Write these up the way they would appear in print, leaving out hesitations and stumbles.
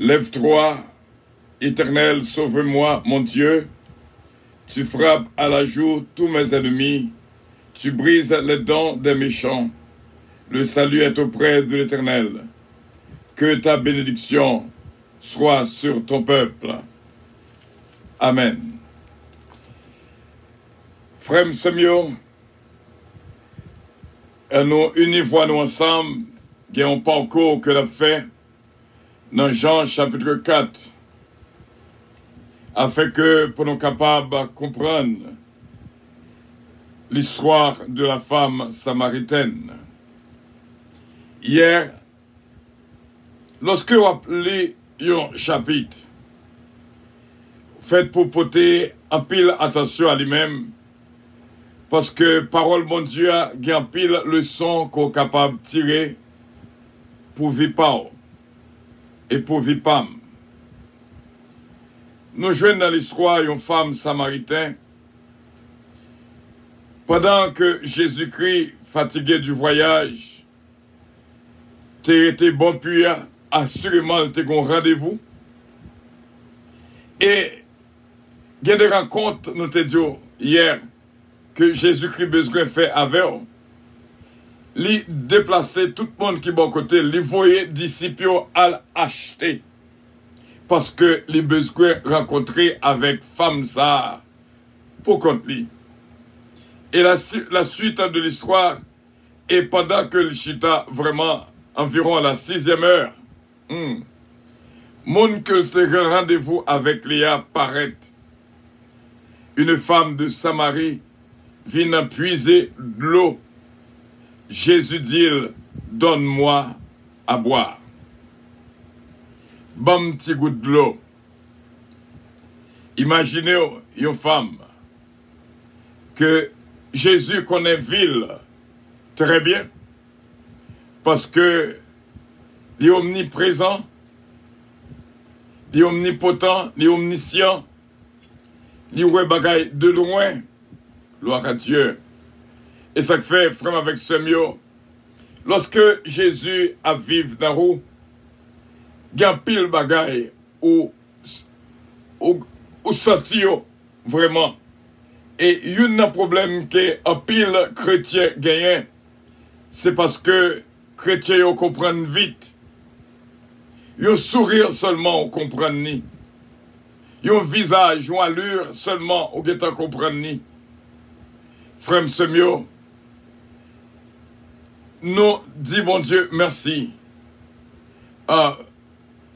Lève-toi, Éternel, sauve-moi, mon Dieu. Tu frappes à la joue tous mes ennemis. Tu brises les dents des méchants. Le salut est auprès de l'Éternel. Que ta bénédiction soit sur ton peuple. Amen. Frère Samuel, nous unissons nous ensemble, qui ont un parcours que l'on fait dans Jean chapitre 4, afin que pour nous capables de comprendre l'histoire de la femme samaritaine. Hier, lorsque vous appelez un chapitre, faites pour porter en pile attention à lui-même, parce que parole mon Dieu a en pile leçon qu'on est capable de tirer pour vivre et pour vivre. Nous jouons dans l'histoire une femme samaritaine. Pendant que Jésus-Christ, fatigué du voyage, été bon puis assurément était un rendez-vous. Et il y a des rencontres, nous te disons hier, que Jésus-Christ besoin fait avec eux. Il déplacer tout le monde qui est bon côté, il voyait disciples à acheter. Parce que les besoin rencontrer avec femme ça pour compte lui. Et la suite de l'histoire, et pendant que le chita vraiment environ à la 6e heure, mon que le rendez-vous avec Léa paraît. Une femme de Samarie vient puiser de l'eau. Jésus dit, donne-moi à boire. Bon petit goût de l'eau. Imaginez une femme que Jésus connaît ville très bien parce que il est omniprésent, il est omnipotent, il est omniscient, il est bagaille de loin. Gloire à Dieu. Et ça fait, frère avec Samuel, lorsque Jésus a vécu dans la roue, il y a pile bagaille ou senti vraiment. Et il y a un problème que un pile chrétien gagne, c'est parce que chrétien comprennent vite. Ils sourire seulement on comprend ni. Ils un visage, une allure seulement on comprend ni. Frère Samuel, nous disons bon Dieu merci.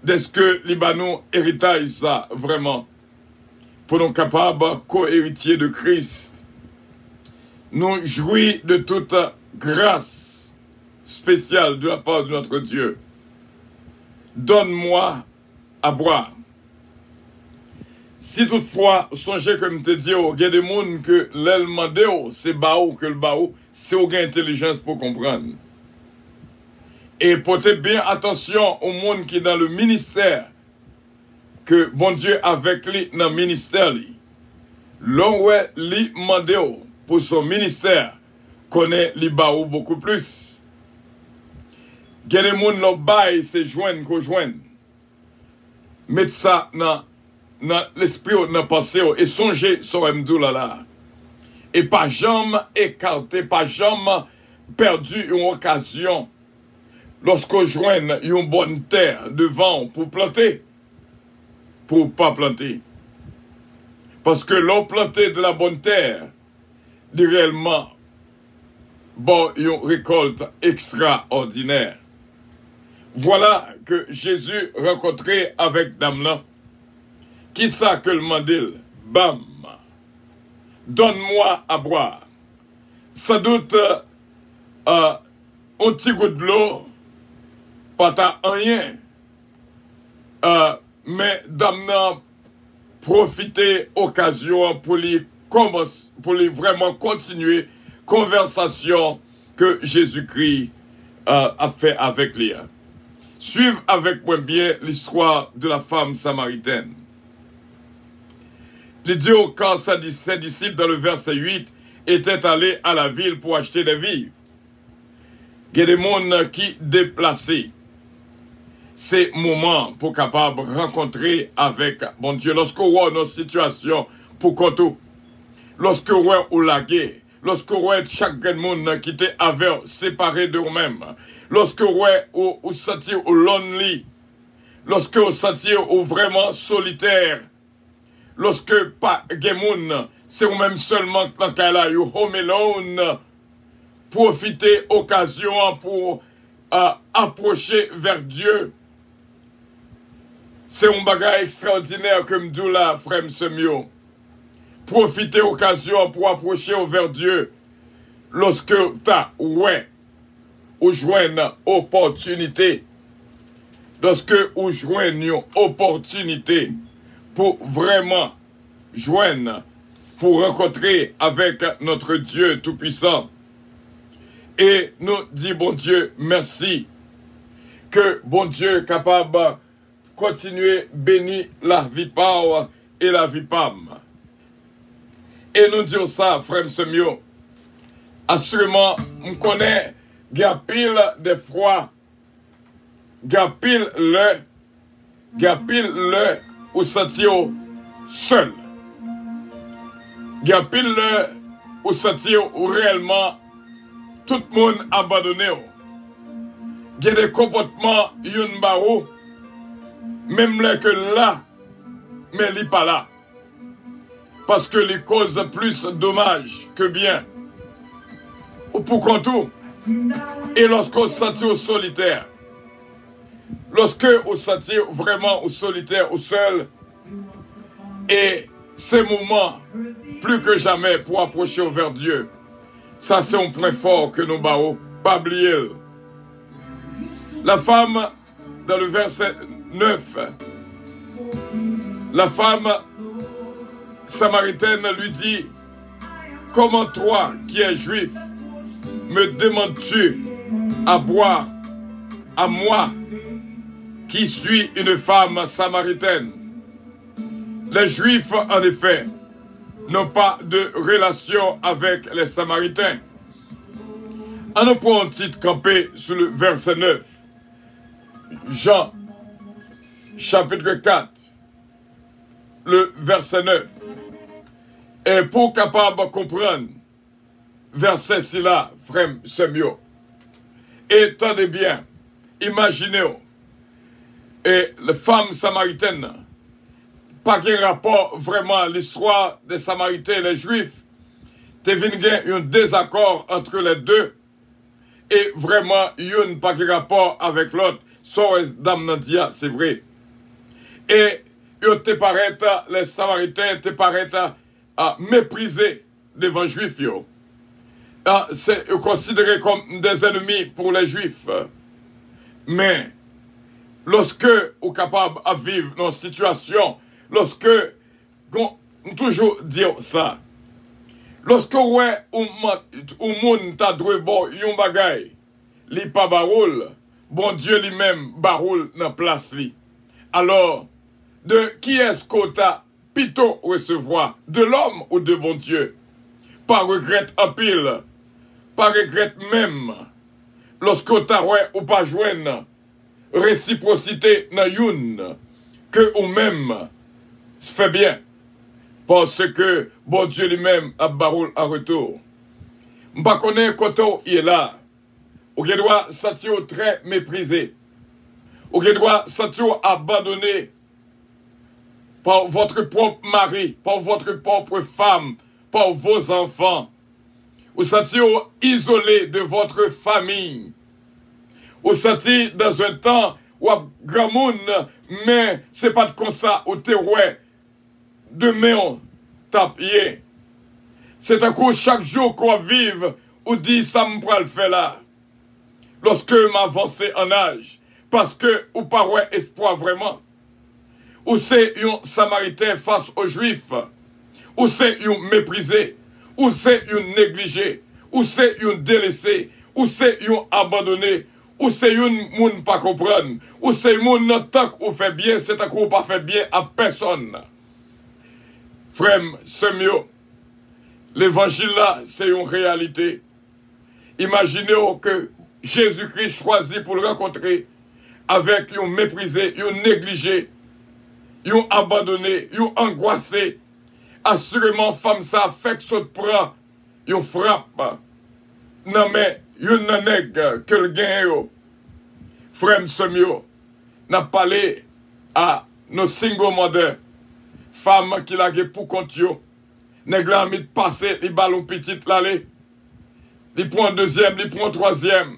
D'est-ce que Libanon héritage ça vraiment pour nous capables co-héritiers de Christ. Nous jouissons de toute grâce spéciale de la part de notre Dieu. Donne-moi à boire. Si toutefois, songez comme te dis, il y a des gens que l'elmandéo, c'est baou que le baou, c'est aucune intelligence pour comprendre. Et portez bien attention au monde qui est dans le ministère, que bon Dieu avec lui dans le ministère, l'on ouais lui mandéo pour son ministère, connaît li baou beaucoup plus. Il y a des gens qui l'ont bail, c'est joindre qu'on joigne. Mettez ça dans l'esprit, dans la pensée, et songez sur Mdou là. Et pas jamais écarté, pas jamais perdu une occasion lorsqu'on joigne une bonne terre devant pour planter, pour pas planter. Parce que l'on planté de la bonne terre, dit réellement, bon, une récolte extraordinaire. Voilà que Jésus rencontré avec Damna. Qui ça que le mandil? Bam! Donne-moi à boire. Sans doute, un petit goût de l'eau, pas ta rien. Mais Damna profiter occasion pour lui vraiment continuer conversation que Jésus-Christ a fait avec lui. Suivez avec moi bien l'histoire de la femme samaritaine. Le Dieu, quand ses disciples, dans le verset 8, étaient allés à la ville pour acheter des vivres. Il y a des gens qui déplacés. c'est moment pour capable rencontrer avec bon Dieu. Lorsque voit nos situations pour qu'on lorsque voit ou la guerre, lorsque voit chaque monde qui était avec séparé de vous-même, lorsque voit ou senti ou lonely, lorsque vous senti ou vraiment solitaire, lorsque pas de c'est vous-même seulement dans le cas là, you home alone, profitez occasion pour approcher vers Dieu. C'est un bagage extraordinaire comme dit là, frère Semio. Profitez occasion pour approcher vers Dieu. Lorsque t'as ou joigne opportunité. Lorsque ou joigne une opportunité pour vraiment joindre, pour rencontrer avec notre Dieu Tout-Puissant. Et nous dit bon Dieu, merci. Que bon Dieu est capable de continuer bénir la vie power et la vie pam. Et nous disons ça, frère Semio. Assurément, on connaît, il y a pile de froid, il y a pile le, ou sentir seul. Il y a pile le, ou sentir réellement tout le monde abandonné. Il y a des comportements, yon barou, même là que là, mais il n'est pas là. Parce que les causes plus dommages que bien. Ou pour qu'on tout. Et lorsqu'on se sentit au solitaire, lorsque on se sentit vraiment au solitaire, au seul, et ces moments, plus que jamais, pour approcher vers Dieu, ça c'est un point fort que nous baons, pas oublier. La femme, dans le verset 9, la femme samaritaine lui dit, comment toi qui es juif, me demandes-tu à boire à moi qui suis une femme samaritaine? Les Juifs, en effet, n'ont pas de relation avec les Samaritains. On nous prend un titre campé sur le verset 9. Jean, chapitre 4, le verset 9. Et pour capable de comprendre, verset ci là, frère Semio, et tenez bien, imaginez, et les femmes samaritaines, pas qu'il rapport vraiment à l'histoire des Samaritains et les Juifs, t'es venu un désaccord entre les deux, et vraiment, il pas qu'il rapport avec l'autre, sans Damnandia, c'est vrai. Et te paraît, les Samaritains te paraît à mépriser devant les Juifs. C'est considéré comme des ennemis pour les Juifs. Mais, lorsque vous êtes capable de vivre dans une situation, lorsque, on toujours dire ça, lorsque vous êtes au monde t'a doué bon yon bagay, li pa baroul, bon Dieu lui-même baroul dans place li. Alors, de qui est-ce qu'on t'a plutôt recevoir? De l'homme ou de bon Dieu? Pas regret en pile, pas regret même, lorsque t'a ou pas joindre réciprocité dans youn, que ou même fait bien, parce que bon Dieu lui-même a baroul en retour. M'pa connaît quand il est là, ou qu'il doit sentir très méprisé, ou qu'il doit sentir abandonné par votre propre mari, par votre propre femme, par vos enfants, ou sentir isolé de votre famille, ou sentir dans un temps où grand monde, mais c'est pas comme ça, ou t'es ouais, demain on tape. C'est un coup chaque jour qu'on vive, ou dit ça me pourra le faire là. Lorsque m'avance en âge, parce que ou pas ouais espoir vraiment. Ou c'est un samaritain face aux juifs, ou c'est un méprisé, ou c'est un négligé, ou c'est un délaissé, ou c'est un abandonné, ou c'est un moun pas comprendre, ou c'est un moun tant qu'on fait bien, c'est un coup pas fait bien à personne. Frère Semio, l'évangile là, c'est une réalité. Imaginez que Jésus-Christ choisit pour le rencontrer avec yon méprisé, yon négligé, yon abandonné, yon angoissé. Assurément, femme ça fait que ça te prend, yon frappe. Non mais, yon nanèg que le gain yo. Frère Semio, n'a parlé à nos single mothers, femmes qui l'a pour compte yo. Nèg la mis de passer, les ballons petites l'aller. Li prend deuxième, li prend troisième.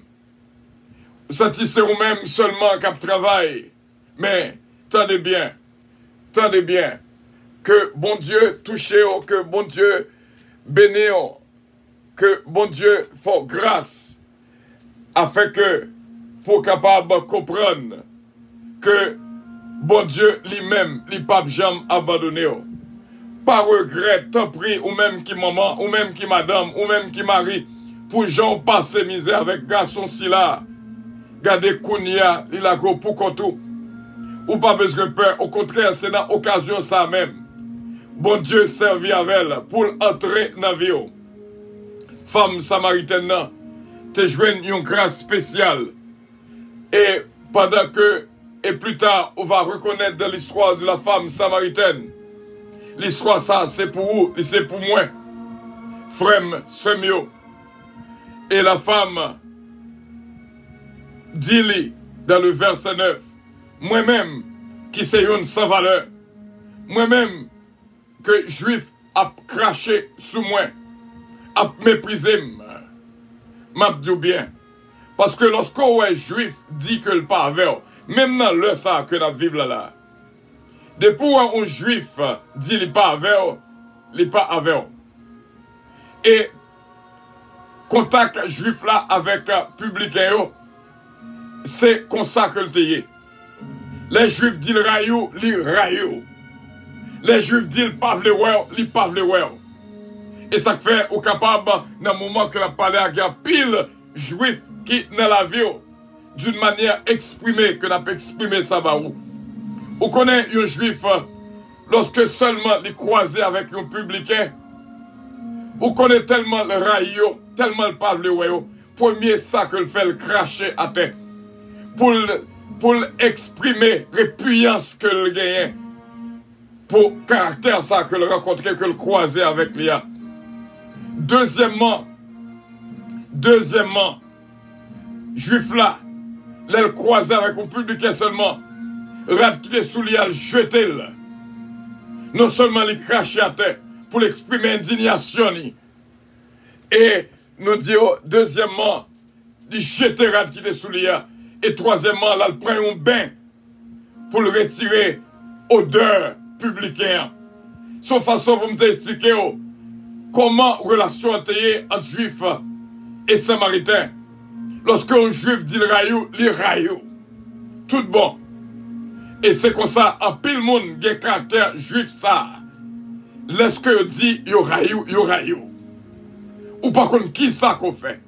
Satisfait ou même seulement cap travail. Mais, tenez bien, que bon Dieu touche, que bon Dieu bénisse, que bon Dieu fasse grâce, afin que, pour capable comprendre, que bon Dieu lui-même, lui pas jamais abandonné. Pas regret, tant pris, ou même qui maman, ou même qui madame, ou même qui mari, pour gens passer misère avec garçon si là. Gardez Kounia, il a gros pour tout. Ou pas besoin de peur, au contraire, c'est dans l'occasion ça même. Bon Dieu servi avec elle pour entrer dans la vie. Femme samaritaine, te joigne une grâce spéciale. Et pendant que, et plus tard, on va reconnaître dans l'histoire de la femme samaritaine. L'histoire ça, c'est pour vous, c'est pour moi. Frère Semio. Et la femme dit dans le verset 9, moi-même qui c'est une sans valeur, moi-même que juif a craché sous moi, a méprisé, m'a dit bien. Parce que lorsqu'on est juif dit que le pas avec, même dans le ça que nous vivons là. Depuis un juif dit qu'il pas avec, il pas avec. Et contact juif là avec publicain, c'est comme ça que le t'ayez. Les juifs disent rayou, li rayou. Les juifs disent pas vle well, li pas vle well. Et ça fait au capable dans le moment que la parlé à pile juif qui dans la vie d'une manière exprimée que n'a pas exprimé ça ba ou. Vous connaissez un juif lorsque seulement il croisé avec un publicain. Vous connaissez tellement le rayo, tellement le pas vle well. Premier ça que le fait le cracher à terre. Pour exprimer répugnance que le gagne. Pour caractère ça que le rencontrer, que le croiser avec l'IA. Deuxièmement, juif là, le croiser avec un public seulement, rad qui est sous l'IA, jeter le. Non seulement les cracher à terre, pour l'exprimer indignation. Et nous disons, deuxièmement, il jeter rad qui est sous l'IA. Et troisièmement, là, il prend un bain pour le retirer odeur publicaine. Son façon pour me t'expliquer comment relation entre juif et samaritain. Lorsqu'un juif dit le rayou, il rayou. Tout bon. Et c'est comme ça, en pile monde, qui a caractère juif ça. Lorsque dit yo rayou. Ou par contre, qui ça qu'on fait?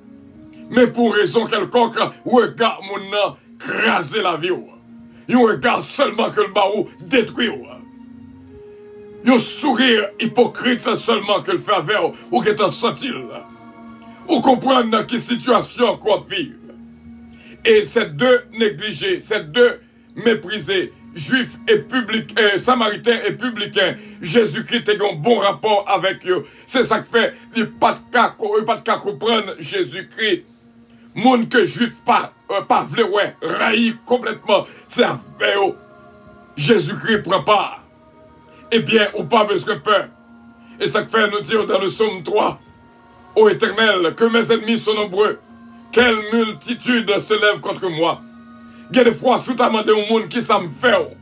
Mais pour raison quelconque, regarde mon nom craser la vie. Yon regarde seulement que le barou détruit. Yon sourire hypocrite seulement que le fait avec ou que t'en senti. Ou comprendre dans quelle situation qu'on vit. Et ces deux négligés, ces deux méprisés, juifs et samaritains et publicains, Jésus-Christ a un bon rapport avec eux. C'est ça qui fait, il n'y a pas de cas comprendre Jésus-Christ. Moun que juif pas vle ouais, raï complètement, c'est avec eux. Jésus-Christ prend part. Eh bien, ou pas besoin de peur. Et ça fait nous dire dans le psaume 3, ô Éternel, que mes ennemis sont nombreux, quelle multitude se lève contre moi. Il y a des fois, sous ta demandé au monde qui ça me fait.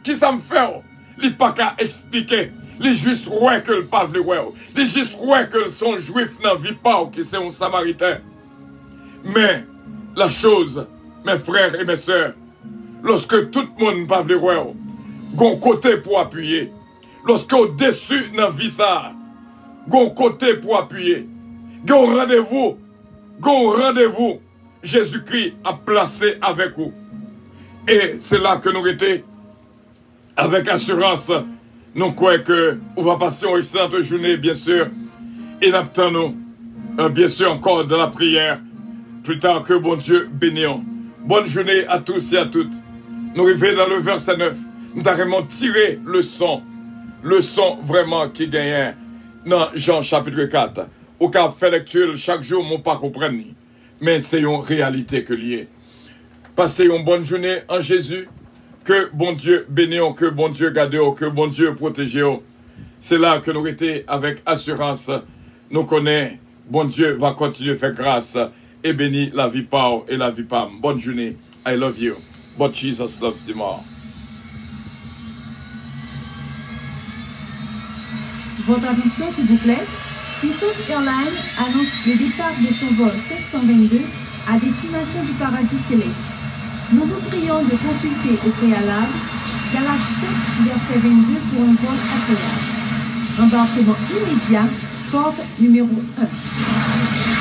Qui ça me fait. Il pas qu'à expliquer. Les juste ouais que le pas vle ouais. Les juste ouais que son juif n'en vit pas ou qui c'est un samaritain. Mais la chose, mes frères et mes sœurs, lorsque tout le monde va voir, gon côté pour appuyer, lorsque au-dessus dans vie ça, gon côté pour appuyer, gon rendez-vous, Jésus-Christ a placé avec vous. Et c'est là que nous étions, avec assurance, nous croyons que on va passer une excellente journée, bien sûr, et nous bien sûr, encore dans la prière. Plus tard que bon Dieu bénisse. Bonne journée à tous et à toutes. Nous arrivons dans le verset 9. Nous avons vraiment tiré le son vraiment qui gagne dans Jean chapitre 4. Au cas fait lecture chaque jour, mon pas comprendre. Mais c'est une réalité que lié. Passez une bonne journée en Jésus. Que bon Dieu bénisse, que bon Dieu garde, que bon Dieu protège. C'est là que nous étions avec assurance. Nous connaissons, bon Dieu va continuer à faire grâce et bénir la vie par et la vie par. Bonne journée. I love you. But Jesus loves you more. Votre attention, s'il vous plaît. Puissance Airlines annonce le départ de son vol 722 à destination du paradis céleste. Nous vous prions de consulter au préalable Galates 7, verset 22 pour un vol agréable. Embarquement immédiat, porte numéro 1.